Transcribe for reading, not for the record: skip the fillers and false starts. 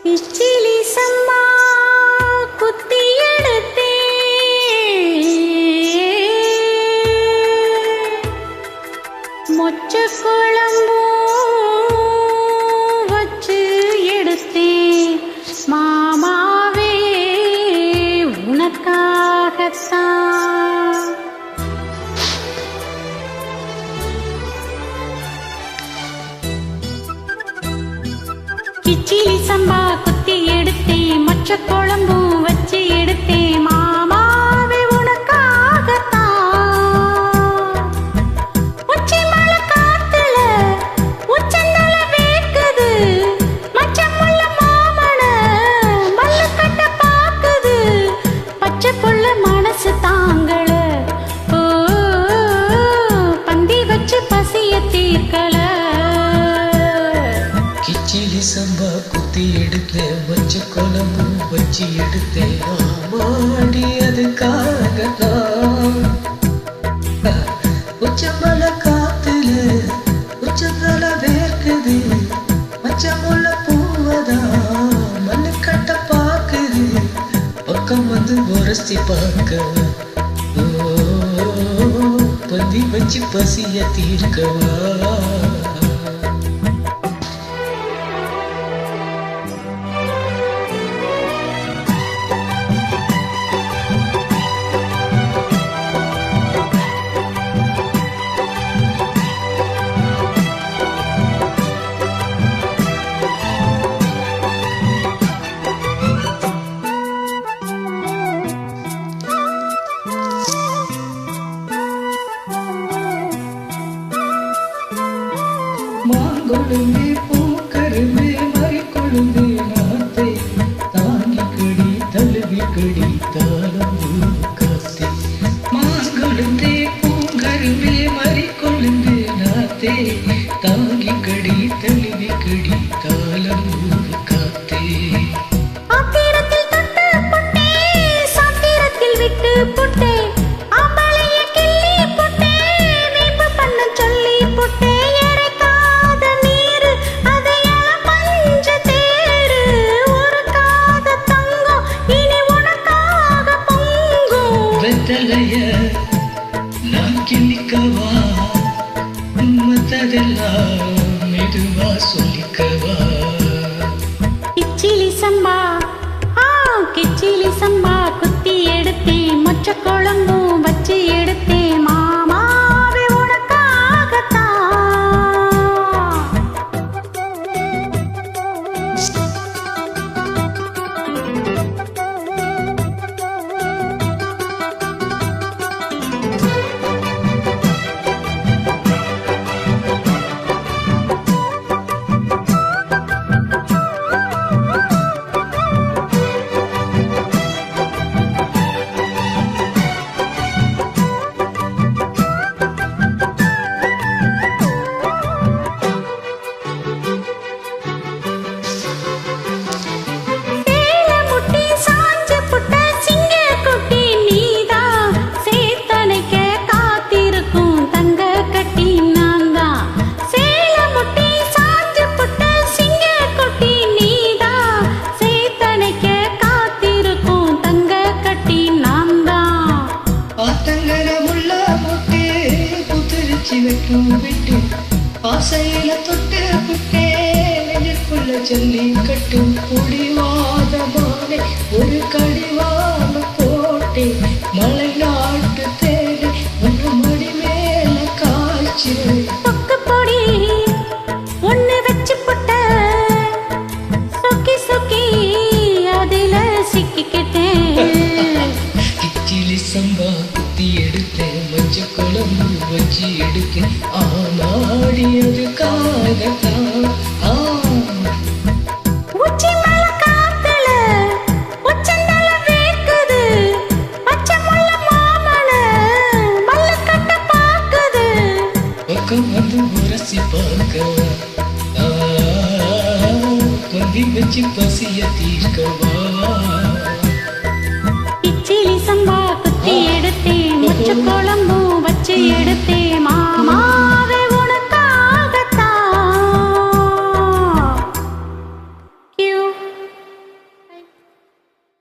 இச்சிலி சம்பா குத்தி எடுத்தே மொச்ச குழம்பு வச்சு எடுத்தே மாமாவே உனக்காகத்தான். கிச்சிலி சம்பா குத்தி எடுத்தே மொச்ச குழம்பு வச்சு எடுத்தே மாமாவே உனக்காகத்தான். உச்சி மலை காத்துல உச்சந்தல வேக்குது மச்சமுள்ள மாமன மல்லு கட்ட பாக்குது பச்சை புள்ள மனசு தாங்கள பந்தி வச்சு பசிய தீர்க்கல. கிச்சிலி சம்பா குத்தி எடுத்தேன் வச்ச குழம்பு வச்சு எடுத்தேன் ஆமாடி அதுக்காகத்தான். உச்சமலை காத்துல உச்சந்தல வேர்க்குது மச்சமுள்ள பூவதா மண்ணு கட்ட பாக்குது பக்கம் வந்து உரசி பார்க்க பந்தி வச்சு பசிய தீர்க்கவா. மாங்கொழுந்து பூக்கரும்பு மறிக்கொழுந்து நாத்தை தாங்கி கடி தழுவி கடி தாளம்பூ காத்தே. மாங்கொழுந்து பூங்கரும்பு மறிக்கொழுந்து நாத்தை தாங்கி கடி தழுவி கடி தாளம்பூ காத்தே. ஆத்திரத்தில் தொட்டு புட்டே சாத்திரத்தில் விட்டு புட்டே ஆம்பளைய கிள்ளி புட்டே வீம்பு பண்ண சொல்லி புட்டே இறைக்காத நீரு அதையெல்லாம் பஞ்ச தேரு ஒரு காத தங்கம் இனி உனக்காக பொங்கும். வெத்தலைய நான் கிள்ளிக்கவா மத்ததெல்லாம் மெதுவா சொல்லிக்கவா. கிச்சிலி சம்பா கிச்சிலி சம்பா குத்தி எடுத்தே மொச்ச குழம்பு வச்சு எடுத்தே மாமாவே உனக்காகத்தான். விட்டு ஆசையில தொட்டு புட்டே நெஞ்சுக்குள்ள சொல்லி கட்டும் புடிவாதமான ஒரு கடிவான போட்டே மலை நாட்டு தேடி ஒன்று மடி மேல காய்ச்சி பொடி ஒண்ணு வச்சு புட்ட சொக்கி சொக்கி அதில சிக்கிக்கிட்டேன். கிச்சிலி சம்பா குத்தி எடுத்தேன் மஞ்ச குழம்பு வச்சு எடுத்தேன் ஆனாடி அதுக்காகத்தான். உச்சி மலை காத்துல உச்சந்தல வேக்குது பச்சமுள்ள மாமன மல்லு கட்ட பாக்குது பக்கம் வந்து உரசி பார்க்க பந்தி வச்சு பசிய தீர்க்கவா. கிச்சிலி சம்பா குத்தி எடுத்தே மொச்ச குழம்பு வச்சு எடுத்தே